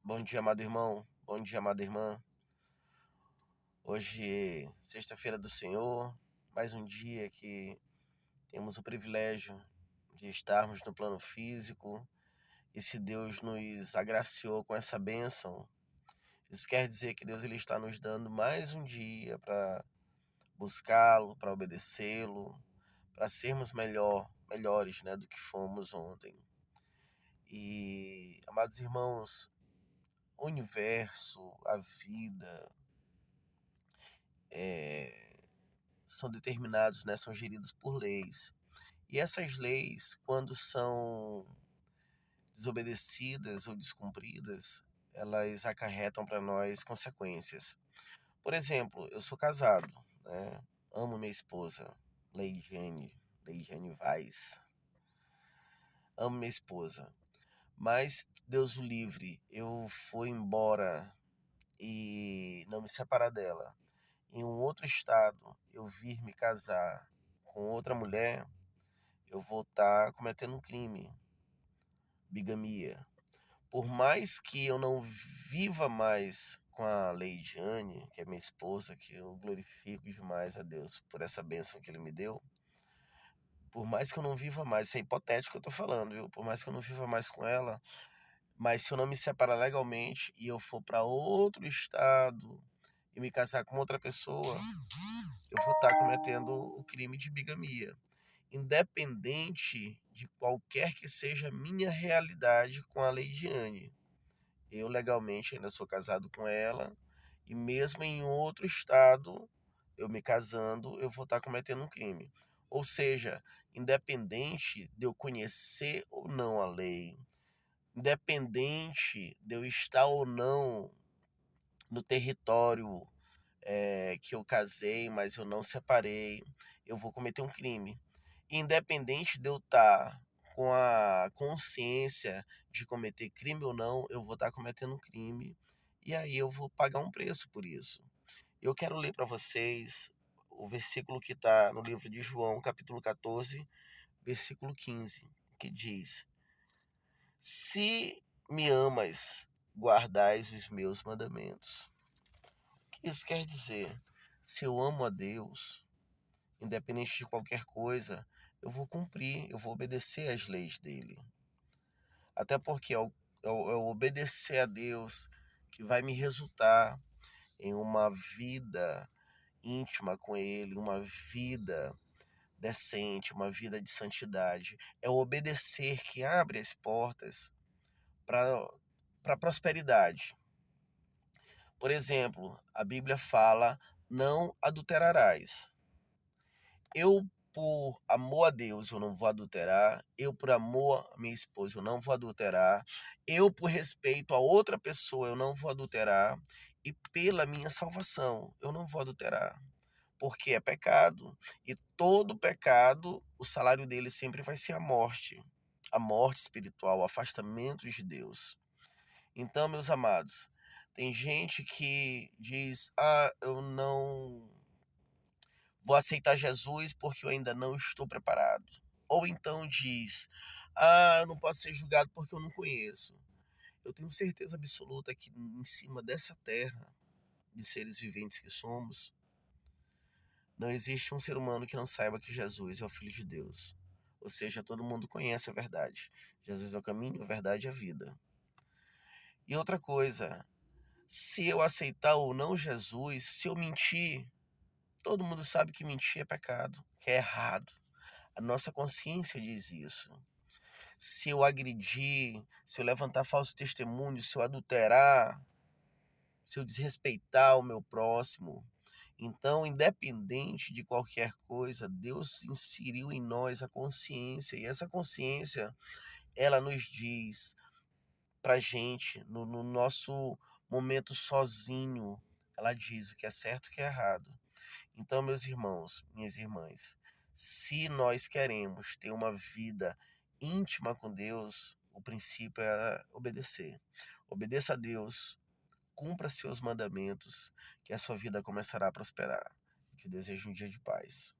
Bom dia, amado irmão. Bom dia, amada irmã. Hoje, sexta-feira do Senhor, mais um dia que temos o privilégio de estarmos no plano físico. E se Deus nos agraciou com essa bênção, isso quer dizer que Deus ele está nos dando mais um dia para buscá-lo, para obedecê-lo, para sermos melhores, né, do que fomos ontem. E, amados irmãos, o universo, a vida, são determinados, né, são geridos por leis. E essas leis, quando são desobedecidas ou descumpridas, elas acarretam para nós consequências. Por exemplo, eu sou casado, né? Amo minha esposa, Leidiane Vaz. Amo minha esposa. Mas, Deus o livre, eu fui embora e não me separar dela. Em um outro estado, eu vir me casar com outra mulher, eu vou estar cometendo um crime, bigamia. Por mais que eu não viva mais com a Leidiane, que é minha esposa, que eu glorifico demais a Deus por essa bênção que Ele me deu, por mais que eu não viva mais, isso é hipotético que eu tô falando, viu? Por mais que eu não viva mais com ela, mas se eu não me separar legalmente e eu for para outro estado e me casar com outra pessoa, eu vou estar cometendo o crime de bigamia, independente de qualquer que seja a minha realidade com a Leidiane. Eu legalmente ainda sou casado com ela, e mesmo em outro estado, eu me casando, eu vou estar cometendo um crime. Ou seja, independente de eu conhecer ou não a lei, independente de eu estar ou não no território que eu casei, mas eu não separei, eu vou cometer um crime. Independente de eu estar com a consciência de cometer crime ou não, eu vou estar cometendo um crime. E aí eu vou pagar um preço por isso. Eu quero ler para vocês o versículo que está no livro de João, capítulo 14, versículo 15, que diz: Se me amas, guardais os meus mandamentos. O que isso quer dizer? Se eu amo a Deus, independente de qualquer coisa, eu vou cumprir, eu vou obedecer às leis dele. Até porque é o obedecer a Deus que vai me resultar em uma vida íntima com ele, uma vida decente, uma vida de santidade. É o obedecer que abre as portas para a prosperidade. Por exemplo, a Bíblia fala: não adulterarás. Eu, por amor a Deus, eu não vou adulterar. Eu, por amor à minha esposa, eu não vou adulterar. Eu, por respeito a outra pessoa, eu não vou adulterar. E pela minha salvação, eu não vou adulterar. Porque é pecado. E todo pecado, o salário dele sempre vai ser a morte. A morte espiritual, o afastamento de Deus. Então, meus amados, tem gente que diz: eu não vou aceitar Jesus porque eu ainda não estou preparado. Ou então diz: eu não posso ser julgado porque eu não conheço. Eu tenho certeza absoluta que em cima dessa terra, de seres viventes que somos, não existe um ser humano que não saiba que Jesus é o Filho de Deus. Ou seja, todo mundo conhece a verdade. Jesus é o caminho, a verdade e a vida. E outra coisa, se eu aceitar ou não Jesus, se eu mentir, todo mundo sabe que mentir é pecado, que é errado. A nossa consciência diz isso. Se eu agredir, se eu levantar falso testemunho, se eu adulterar, se eu desrespeitar o meu próximo, então, independente de qualquer coisa, Deus inseriu em nós a consciência, e essa consciência, ela nos diz pra gente, no nosso momento sozinho, ela diz o que é certo e o que é errado. Então, meus irmãos, minhas irmãs, se nós queremos ter uma vida íntima com Deus, o princípio é obedecer. Obedeça a Deus, cumpra seus mandamentos, que a sua vida começará a prosperar. Eu te desejo um dia de paz.